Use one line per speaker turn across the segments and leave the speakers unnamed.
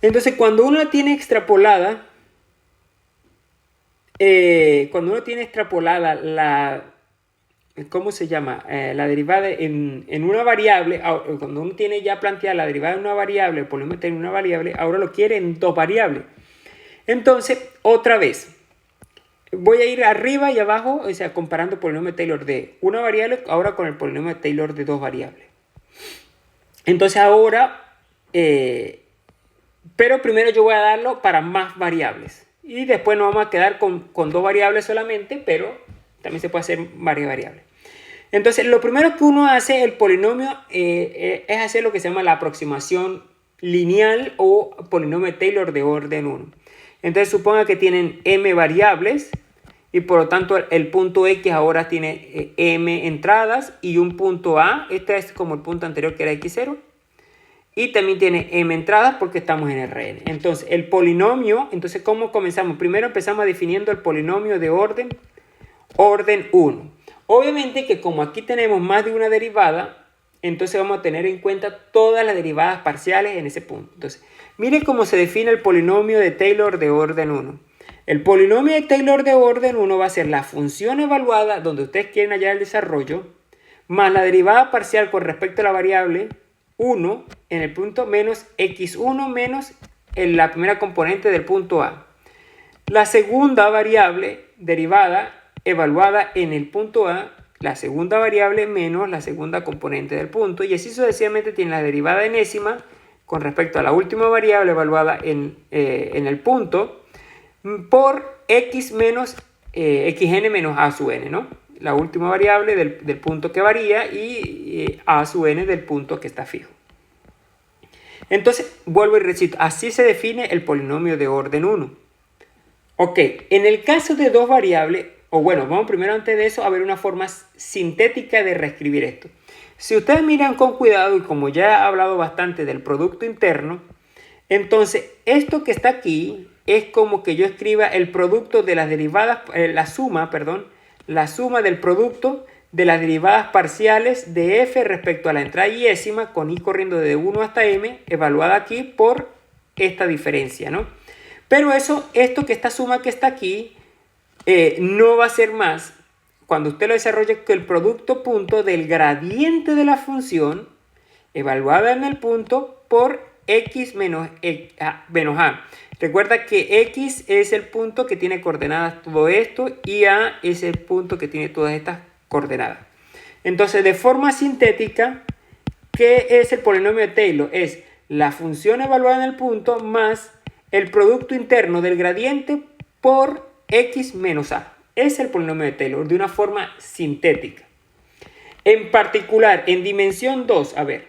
Entonces, cuando uno la tiene extrapolada, la, ¿cómo se llama? La derivada en una variable, cuando uno tiene ya planteada la derivada en una variable, el polinomio en una variable, ahora lo quiere en dos variables. Entonces, otra vez, voy a ir arriba y abajo, o sea, comparando el polinomio Taylor de una variable ahora con el polinomio Taylor de dos variables. Entonces ahora, pero primero yo voy a darlo para más variables. Y después nos vamos a quedar con dos variables solamente, pero también se puede hacer varias variables. Entonces, lo primero que uno hace, el polinomio, es hacer lo que se llama la aproximación lineal o polinomio Taylor de orden 1. Entonces, suponga que tienen m variables y por lo tanto el punto X ahora tiene m entradas y un punto A. Este es como el punto anterior que era X0. Y también tiene m entradas porque estamos en Rn. Entonces, el polinomio, entonces, ¿cómo comenzamos? Primero empezamos definiendo el polinomio de orden 1. Obviamente que como aquí tenemos más de una derivada, entonces vamos a tener en cuenta todas las derivadas parciales en ese punto. Entonces, mire cómo se define el polinomio de Taylor de orden 1. El polinomio de Taylor de orden 1 va a ser la función evaluada donde ustedes quieren hallar el desarrollo, más la derivada parcial con respecto a la variable 1 en el punto menos x1 menos en la primera componente del punto A. La segunda variable derivada evaluada en el punto A, la segunda variable menos la segunda componente del punto, y así sucesivamente tiene la derivada enésima con respecto a la última variable evaluada en el punto por x menos xn menos a sub n, ¿no? La última variable del punto que varía y a sub n del punto que está fijo. Entonces, vuelvo y recito, así se define el polinomio de orden 1. Ok, en el caso de dos variables, o bueno, vamos primero antes de eso a ver una forma sintética de reescribir esto. Si ustedes miran con cuidado, y como ya he hablado bastante del producto interno, entonces esto que está aquí es como que yo escriba el producto de las derivadas, la suma del producto de las derivadas parciales de f respecto a la entrada yésima con i corriendo de 1 hasta m, evaluada aquí por esta diferencia, ¿no? Pero esto que esta suma que está aquí no va a ser más cuando usted lo desarrolle que el producto punto del gradiente de la función evaluada en el punto por x menos a. Recuerda que x es el punto que tiene coordenadas todo esto y a es el punto que tiene todas estas coordenadas. Entonces, de forma sintética, ¿qué es el polinomio de Taylor? Es la función evaluada en el punto más el producto interno del gradiente por x menos a. Es el polinomio de Taylor de una forma sintética. En particular, en dimensión 2, a ver,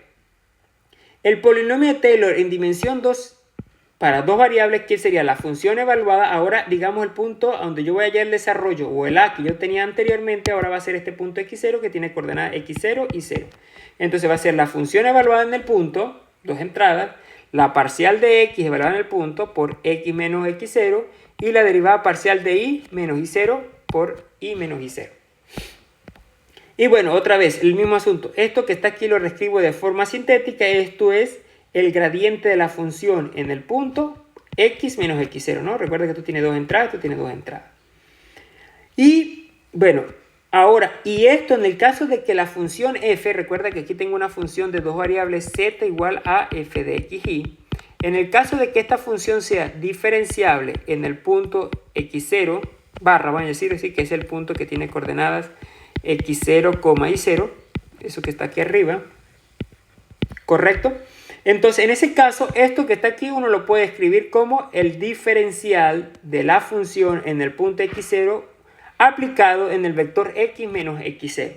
el polinomio de Taylor en dimensión 2 para dos variables, ¿qué sería? La función evaluada, ahora digamos el punto donde yo voy a hallar el desarrollo o el a que yo tenía anteriormente, ahora va a ser este punto x0 que tiene coordenadas x0 y 0. Entonces va a ser la función evaluada en el punto, dos entradas, la parcial de x evaluada en el punto por x menos x0 y la derivada parcial de y menos y0 por y menos y0. Y bueno, otra vez, el mismo asunto. Esto que está aquí lo reescribo de forma sintética. Esto es el gradiente de la función en el punto x menos x0, ¿no? Recuerda que esto tiene dos entradas, esto tiene dos entradas. Y bueno, ahora, y esto en el caso de que la función f, recuerda que aquí tengo una función de dos variables z igual a f de x, y. En el caso de que esta función sea diferenciable en el punto x0 barra, vamos a decir así, que es el punto que tiene coordenadas x0, y0, eso que está aquí arriba, ¿correcto? Entonces, en ese caso, esto que está aquí uno lo puede escribir como el diferencial de la función en el punto x0 aplicado en el vector x menos x0.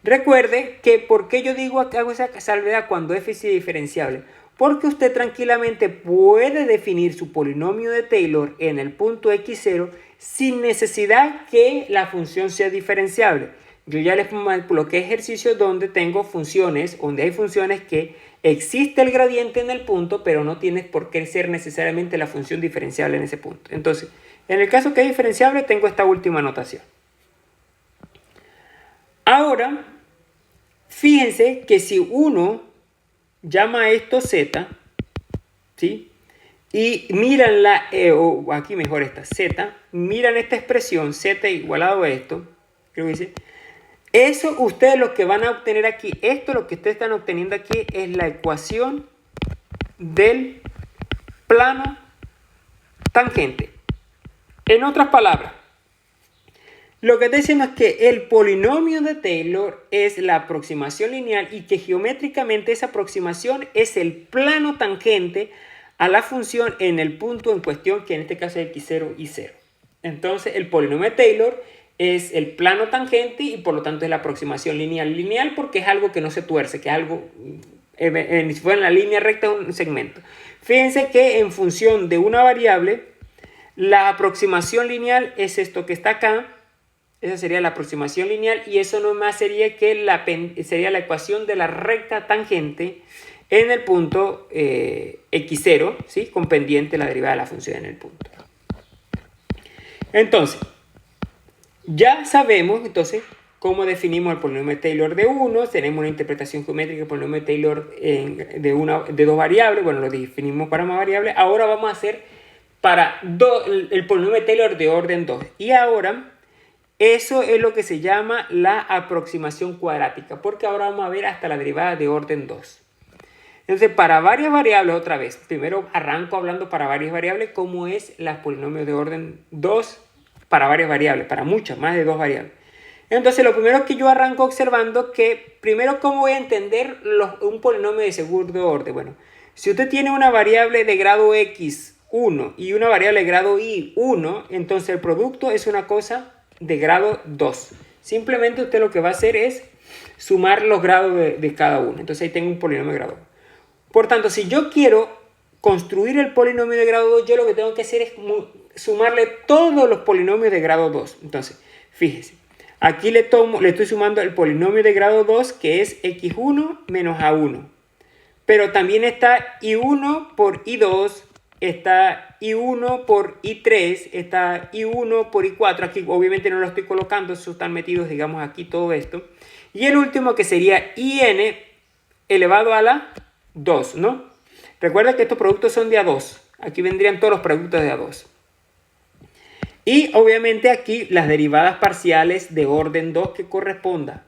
Recuerde que, ¿por qué yo hago esa salvedad cuando f es diferenciable? Porque usted tranquilamente puede definir su polinomio de Taylor en el punto x0 sin necesidad que la función sea diferenciable. Yo ya les coloqué ejercicios donde tengo funciones, donde hay funciones que existe el gradiente en el punto, pero no tiene por qué ser necesariamente la función diferenciable en ese punto. Entonces, en el caso que es diferenciable, tengo esta última notación. Ahora, fíjense que si uno llama a esto z, ¿sí? y miran o aquí mejor esta z, miran esta expresión z igualado a esto, creo que dice, eso ustedes lo que van a obtener aquí, esto lo que ustedes están obteniendo aquí es la ecuación del plano tangente. En otras palabras, lo que está diciendo es que el polinomio de Taylor es la aproximación lineal y que geométricamente esa aproximación es el plano tangente a la función en el punto en cuestión, que en este caso es x0 y 0. Entonces, el polinomio de Taylor es el plano tangente y por lo tanto es la aproximación lineal. Lineal porque es algo que no se tuerce, que es algo, si fuera en la línea recta, es un segmento. Fíjense que en función de una variable, la aproximación lineal es esto que está acá. Esa sería la aproximación lineal y eso no más sería que sería la ecuación de la recta tangente en el punto x0, ¿sí? Con pendiente la derivada de la función en el punto. Entonces, ya sabemos cómo definimos el polinomio de Taylor de 1. Tenemos una interpretación geométrica del polinomio de Taylor de dos variables. Bueno, lo definimos para más variables. Ahora vamos a hacer para el polinomio de Taylor de orden 2. Y ahora, eso es lo que se llama la aproximación cuadrática, porque ahora vamos a ver hasta la derivada de orden 2. Entonces, para varias variables, otra vez, primero arranco hablando para varias variables, cómo es los polinomios de orden 2 para varias variables, para muchas, más de 2 variables. Entonces, lo primero que yo arranco observando que, primero, ¿cómo voy a entender un polinomio de segundo orden? Bueno, si usted tiene una variable de grado x 1 y una variable de grado y 1, entonces el producto es una cosa de grado 2. Simplemente usted lo que va a hacer es sumar los grados de cada uno. Entonces ahí tengo un polinomio de grado 2. Por tanto, si yo quiero construir el polinomio de grado 2, yo lo que tengo que hacer es sumarle todos los polinomios de grado 2. Entonces, fíjese, aquí le estoy sumando el polinomio de grado 2, que es x1 menos a1. Pero también está i1 por i2, está i1 por i3, está i1 por i4. Aquí obviamente no lo estoy colocando, eso están metidos, digamos, aquí todo esto. Y el último que sería in elevado a la 2, ¿no? Recuerda que estos productos son de A2. Aquí vendrían todos los productos de A2. Y obviamente aquí las derivadas parciales de orden 2 que corresponda.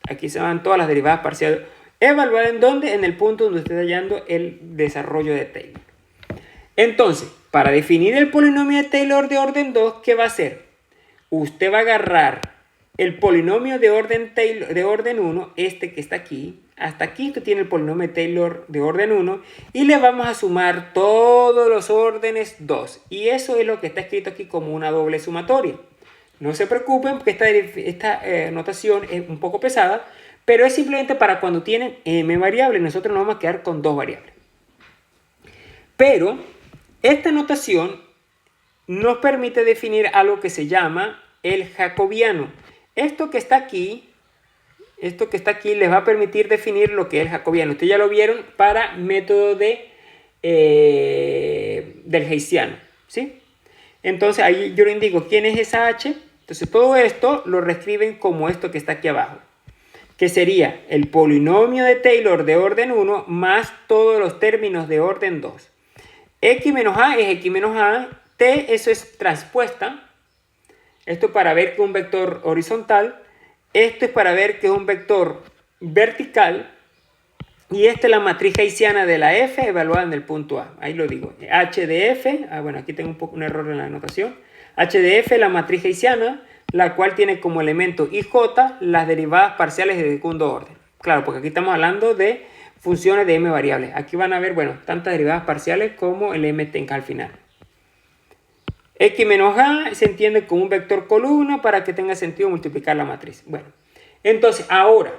Aquí se van todas las derivadas parciales. ¿Evaluadas en dónde? En el punto donde usted está hallando el desarrollo de Taylor. Entonces, para definir el polinomio de Taylor de orden 2, ¿qué va a hacer? Usted va a agarrar el polinomio de orden 1, este que está aquí. Hasta aquí usted tiene el polinomio de Taylor de orden 1 y le vamos a sumar todos los órdenes 2. Y eso es lo que está escrito aquí como una doble sumatoria. No se preocupen porque esta notación es un poco pesada, pero es simplemente para cuando tienen m variables. Nosotros nos vamos a quedar con 2 variables. Pero esta notación nos permite definir algo que se llama el jacobiano. Esto que está aquí les va a permitir definir lo que es el jacobiano. Ustedes ya lo vieron para método del Heysiano, ¿sí? Entonces ahí yo le indico quién es esa h. Entonces todo esto lo reescriben como esto que está aquí abajo, que sería el polinomio de Taylor de orden 1 más todos los términos de orden 2. X menos A es X menos A, T eso es transpuesta. Esto es para ver que es un vector horizontal. Esto es para ver que es un vector vertical. Y esta es la matriz heysiana de la F evaluada en el punto A. Ahí lo digo. H de F, bueno, aquí tengo un error en la anotación. H de F, la matriz heysiana, la cual tiene como elemento IJ las derivadas parciales de segundo orden. Claro, porque aquí estamos hablando de funciones de m variables. Aquí van a ver, bueno, tantas derivadas parciales como el m tenga al final. X menos A se entiende como un vector columna para que tenga sentido multiplicar la matriz. Bueno, entonces ahora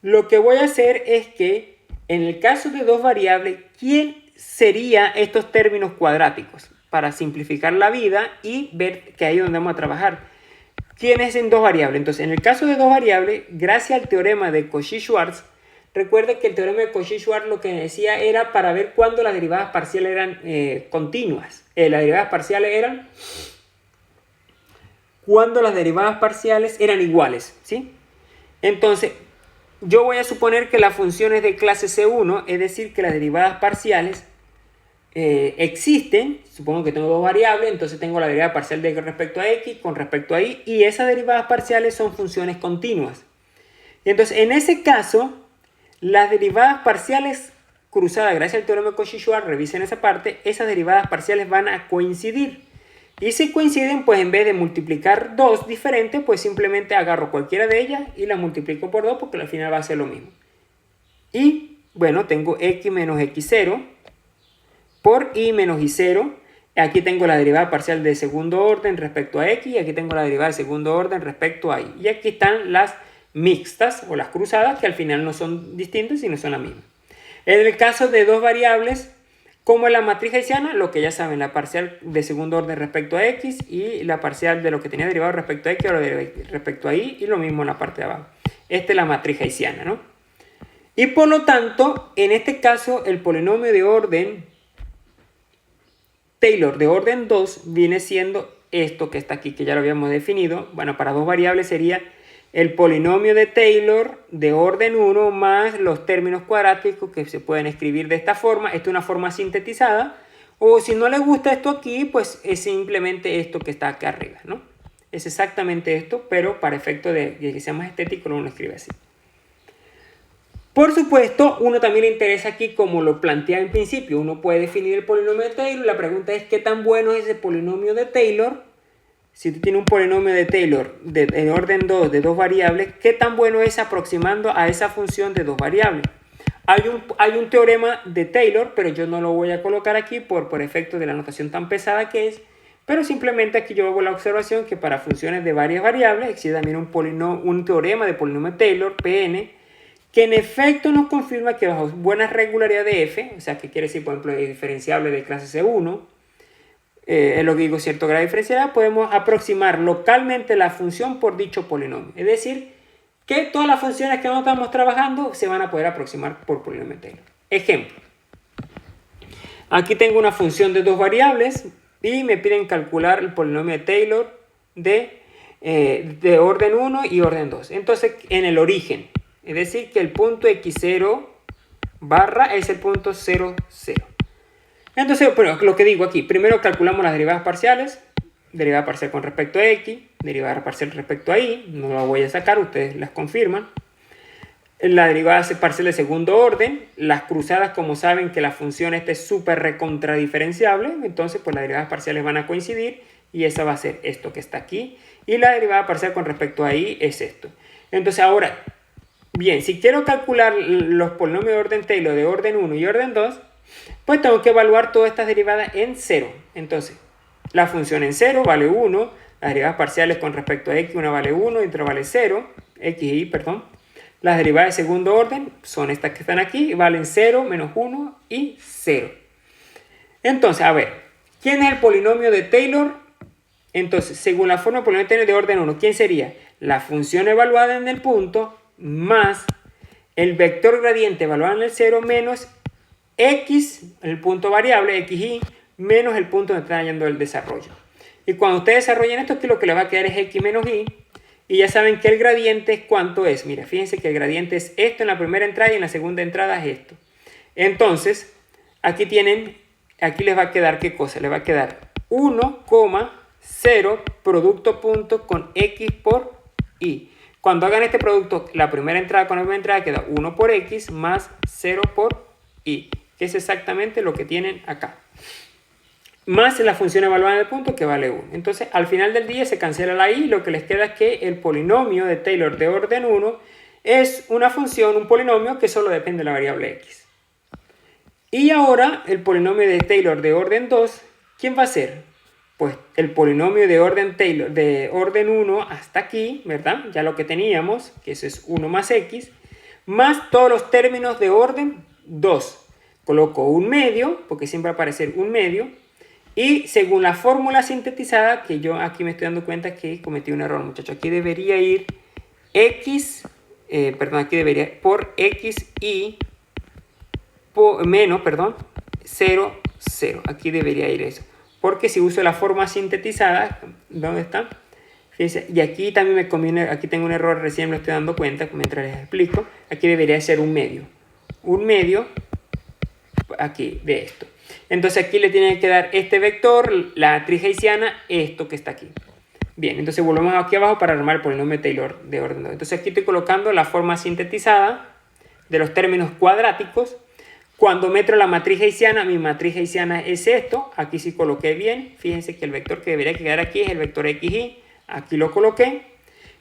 lo que voy a hacer es que en el caso de dos variables, ¿quién serían estos términos cuadráticos? Para simplificar la vida y ver que ahí es donde vamos a trabajar. ¿Quiénes en dos variables? Entonces, en el caso de dos variables, gracias al teorema de Cauchy-Schwarz, recuerde que el teorema de Cauchy-Schwarz lo que decía era para ver cuándo las derivadas parciales eran continuas. Las derivadas parciales eran cuando las derivadas parciales eran iguales, ¿sí? Entonces, yo voy a suponer que la función es de clase C1, es decir, que las derivadas parciales existen, supongo que tengo dos variables, entonces tengo la derivada parcial de respecto a x con respecto a y, y esas derivadas parciales son funciones continuas. Y entonces, en ese caso, las derivadas parciales cruzadas, gracias al teorema de Cauchy-Schwarz, revisen esa parte, esas derivadas parciales van a coincidir. Y si coinciden, pues en vez de multiplicar dos diferentes, pues simplemente agarro cualquiera de ellas y la multiplico por 2 porque al final va a ser lo mismo. Y, bueno, tengo x menos x0 por y menos y0. Aquí tengo la derivada parcial de segundo orden respecto a x y aquí tengo la derivada de segundo orden respecto a y. Y aquí están las mixtas o las cruzadas que al final no son distintas sino son las mismas. En el caso de dos variables, como en la matriz gaussiana, lo que ya saben, la parcial de segundo orden respecto a x y la parcial de lo que tenía derivado respecto a x o respecto a y lo mismo en la parte de abajo. Esta es la matriz gaussiana, ¿no? Y por lo tanto, en este caso, el polinomio de orden Taylor de orden 2 viene siendo esto que está aquí, que ya lo habíamos definido. Bueno, para dos variables sería el polinomio de Taylor de orden 1 más los términos cuadráticos que se pueden escribir de esta forma. Esto es una forma sintetizada. O si no les gusta esto aquí, pues es simplemente esto que está acá arriba, ¿no? Es exactamente esto, pero para efecto de que sea más estético, uno lo escribe así. Por supuesto, uno también le interesa aquí, como lo plantea en principio, uno puede definir el polinomio de Taylor. La pregunta es qué tan bueno es ese polinomio de Taylor. Si tú tienes un polinomio de Taylor en orden 2 de dos variables, ¿qué tan bueno es aproximando a esa función de dos variables? Hay un teorema de Taylor, pero yo no lo voy a colocar aquí por efecto de la notación tan pesada que es. Pero simplemente aquí yo hago la observación que para funciones de varias variables existe también un teorema de polinomio de Taylor, Pn, que en efecto nos confirma que bajo buena regularidad de f, o sea, que quiere decir, por ejemplo, es diferenciable de clase C1, es lo que digo, cierto grado de diferencialidad, podemos aproximar localmente la función por dicho polinomio. Es decir, que todas las funciones que nosotros estamos trabajando se van a poder aproximar por polinomio de Taylor. Ejemplo. Aquí tengo una función de dos variables y me piden calcular el polinomio de Taylor de orden 1 y orden 2. Entonces, en el origen, es decir, que el punto x0 barra es el punto 0, 0. Entonces, bueno, lo que digo aquí, primero calculamos las derivadas parciales, derivada parcial con respecto a x, derivada parcial respecto a y, no la voy a sacar, ustedes las confirman. La derivada parcial de segundo orden, las cruzadas, como saben que la función esta es súper recontradiferenciable, entonces pues las derivadas parciales van a coincidir y esa va a ser esto que está aquí. Y la derivada parcial con respecto a y es esto. Entonces ahora, bien, si quiero calcular los polinomios de orden Taylor de orden 1 y orden 2, pues tengo que evaluar todas estas derivadas en 0. Entonces, la función en 0 vale 1, las derivadas parciales con respecto a x, una vale 1 y otra vale 0, x y y, perdón. Las derivadas de segundo orden son estas que están aquí, valen 0, menos 1 y 0. Entonces, a ver, ¿quién es el polinomio de Taylor? Entonces, según la forma del polinomio de Taylor de orden 1, ¿quién sería? La función evaluada en el punto más el vector gradiente evaluado en el 0 menos x, el punto variable, x y, menos el punto donde está yendo el desarrollo. Y cuando ustedes desarrollen esto, aquí lo que les va a quedar es x menos y. Y ya saben que el gradiente, ¿cuánto es? Mira, fíjense que el gradiente es esto en la primera entrada y en la segunda entrada es esto. Entonces, aquí les va a quedar, ¿qué cosa? Les va a quedar 1,0 producto punto con x por y. Cuando hagan este producto, la primera entrada con la primera entrada queda 1 por x más 0 por y, que es exactamente lo que tienen acá. Más la función evaluada en el punto que vale 1. Entonces, al final del día se cancela la y, lo que les queda es que el polinomio de Taylor de orden 1 es una función, un polinomio que solo depende de la variable x. Y ahora, el polinomio de Taylor de orden 2, ¿quién va a ser? Pues el polinomio de orden Taylor de orden 1 hasta aquí, ¿verdad? Ya lo que teníamos, que eso es 1 más x, más todos los términos de orden 2. Coloco un medio, porque siempre va a aparecer un medio, y según la fórmula sintetizada, que yo aquí me estoy dando cuenta que cometí un error, muchachos. Aquí debería ir x, aquí debería por x y menos, 0, 0. Aquí debería ir eso. Porque si uso la forma sintetizada, ¿dónde está? Fíjense, y aquí también me conviene, aquí tengo un error, recién me lo estoy dando cuenta mientras les explico. Aquí debería ser un medio. Un medio aquí de esto. Entonces aquí le tiene que dar este vector, la matriz hessiana, esto que está aquí. Bien, entonces volvemos aquí abajo para armar el polinomio de Taylor de orden 2. Entonces aquí estoy colocando la forma sintetizada de los términos cuadráticos. Cuando meto la matriz hessiana, mi matriz hessiana es esto. Aquí sí coloqué bien. Fíjense que el vector que debería quedar aquí es el vector xy. Aquí lo coloqué.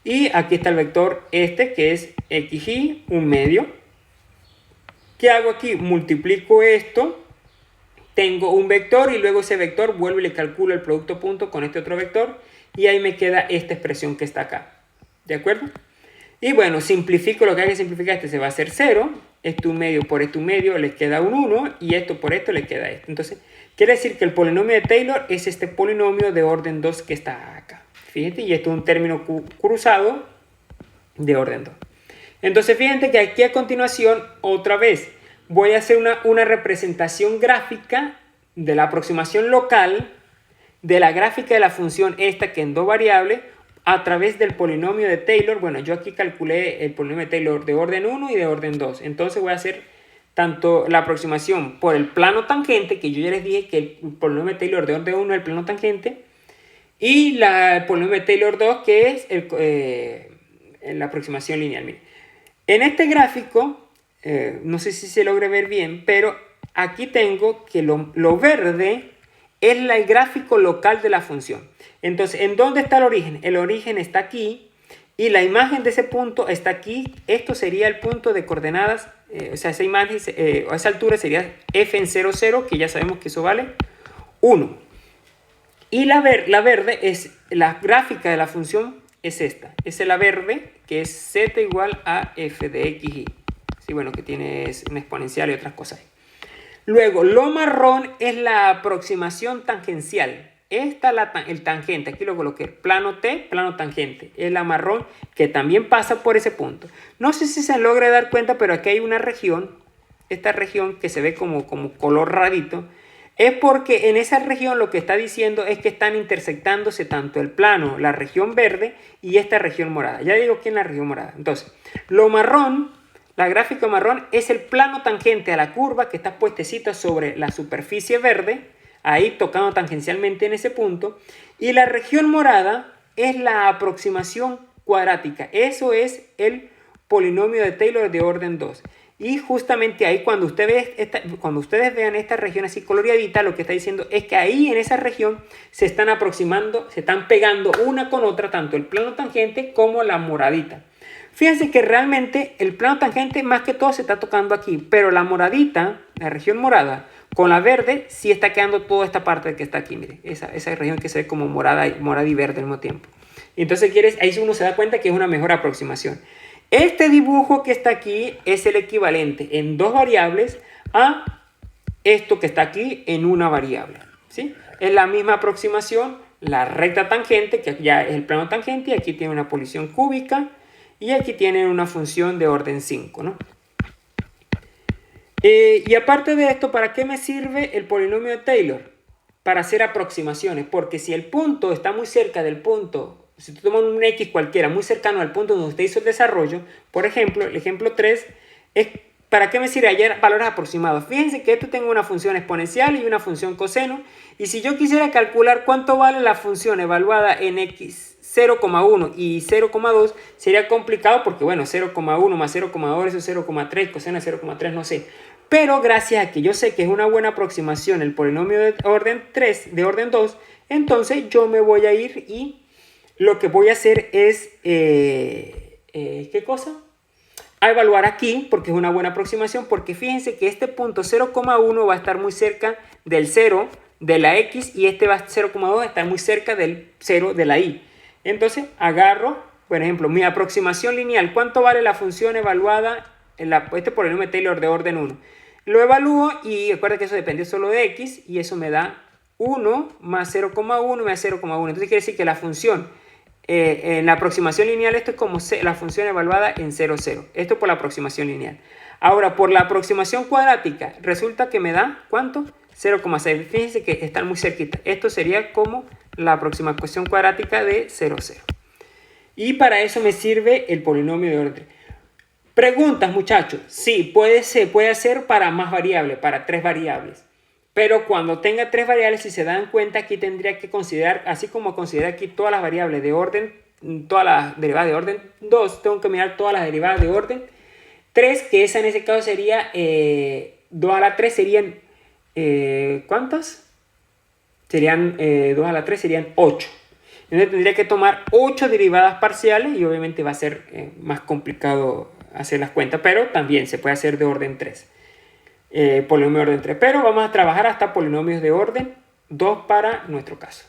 Y aquí está el vector este, que es xy, un medio. ¿Qué hago aquí? Multiplico esto. Tengo un vector y luego ese vector vuelvo y le calculo el producto punto con este otro vector. Y ahí me queda esta expresión que está acá. ¿De acuerdo? Y bueno, simplifico lo que hay que simplificar. Este se va a hacer 0. Esto un medio por esto un medio les queda un 1. Y esto por esto le queda esto. Entonces, quiere decir que el polinomio de Taylor es este polinomio de orden 2 que está acá. Fíjate, y esto es un término cruzado de orden 2. Entonces, fíjate que aquí a continuación, otra vez, voy a hacer una representación gráfica de la aproximación local de la gráfica de la función esta que en dos variables a través del polinomio de Taylor. Bueno, yo aquí calculé el polinomio de Taylor de orden 1 y de orden 2. Entonces voy a hacer tanto la aproximación por el plano tangente, que yo ya les dije que el polinomio de Taylor de orden 1 es el plano tangente, y el polinomio de Taylor 2, que es la aproximación lineal. Miren. En este gráfico, no sé si se logra ver bien, pero aquí tengo que lo verde es el gráfico local de la función. Entonces, ¿en dónde está el origen? El origen está aquí y la imagen de ese punto está aquí. Esto sería el punto de coordenadas, o sea, esa imagen, a esa altura sería f en 0, 0, que ya sabemos que eso vale 1. Y la verde es la gráfica de la función, es esta. Es la verde, que es z igual a f de xy. Sí, bueno, que tiene una exponencial y otras cosas. Luego, lo marrón es la aproximación tangencial. Esta es el tangente. Aquí lo coloqué. Plano T, plano tangente. Es la marrón que también pasa por ese punto. No sé si se logra dar cuenta, pero aquí hay una región. Esta región que se ve como color rarito. Es porque en esa región lo que está diciendo es que están intersectándose tanto el plano, la región verde y esta región morada. Ya digo que en la región morada. Entonces, lo marrón, la gráfica marrón es el plano tangente a la curva que está puestecita sobre la superficie verde, ahí tocando tangencialmente en ese punto. Y la región morada es la aproximación cuadrática. Eso es el polinomio de Taylor de orden 2. Y justamente ahí, cuando ustedes vean esta región así coloreadita, lo que está diciendo es que ahí en esa región se están aproximando, se están pegando una con otra, tanto el plano tangente como la moradita. Fíjense que realmente el plano tangente más que todo se está tocando aquí, pero la moradita, la región morada, con la verde, sí está quedando toda esta parte que está aquí, mire, esa región que se ve como morada y verde al mismo tiempo. Entonces ahí uno se da cuenta que es una mejor aproximación. Este dibujo que está aquí es el equivalente en dos variables a esto que está aquí en una variable, ¿sí? Es la misma aproximación, la recta tangente, que ya es el plano tangente, y aquí tiene una posición cúbica, y aquí tienen una función de orden 5, ¿no? Y aparte de esto, ¿para qué me sirve el polinomio de Taylor? Para hacer aproximaciones, porque si el punto está muy cerca del punto, si tú tomas un X cualquiera muy cercano al punto donde usted hizo el desarrollo, por ejemplo, el ejemplo 3, es ¿para qué me sirve hallar valores aproximados? Fíjense que esto tengo una función exponencial y una función coseno, y si yo quisiera calcular cuánto vale la función evaluada en X 0,1 y 0,2, sería complicado porque, bueno, 0,1 más 0,2 eso es 0,3, coseno de 0,3, no sé. Pero gracias a que yo sé que es una buena aproximación el polinomio de orden 3, de orden 2, entonces yo me voy a ir y lo que voy a hacer es, ¿qué cosa? A evaluar aquí, porque es una buena aproximación, porque fíjense que este punto 0,1 va a estar muy cerca del 0 de la X y este 0,2 va a estar muy cerca del 0 de la Y. Entonces agarro, por ejemplo, mi aproximación lineal. ¿Cuánto vale la función evaluada en este polinomio de Taylor de orden 1? Lo evalúo y recuerda que eso depende solo de X y eso me da 1 más 0,1 más 0,1. Entonces quiere decir que la función en la aproximación lineal, esto es como la función evaluada en 0, 0. Esto por la aproximación lineal. Ahora, por la aproximación cuadrática, resulta que me da, ¿cuánto? 0,6. Fíjense que están muy cerquita. Esto sería como la aproximación cuadrática de 0, 0. Y para eso me sirve el polinomio de orden 3. Preguntas, muchachos. Sí, se puede hacer para más variables, para 3 variables. Pero cuando tenga 3 variables, si se dan cuenta, aquí tendría que considerar, así como considerar aquí todas las variables de orden, todas las derivadas de orden 2, tengo que mirar todas las derivadas de orden 3, que esa en ese caso sería 2 a la 3 serían, ¿cuántas? Serían 2 a la 3 serían 8. Entonces tendría que tomar 8 derivadas parciales y obviamente va a ser más complicado hacer las cuentas, pero también se puede hacer de orden 3. Polinomio de orden 3. Pero vamos a trabajar hasta polinomios de orden 2 para nuestro caso.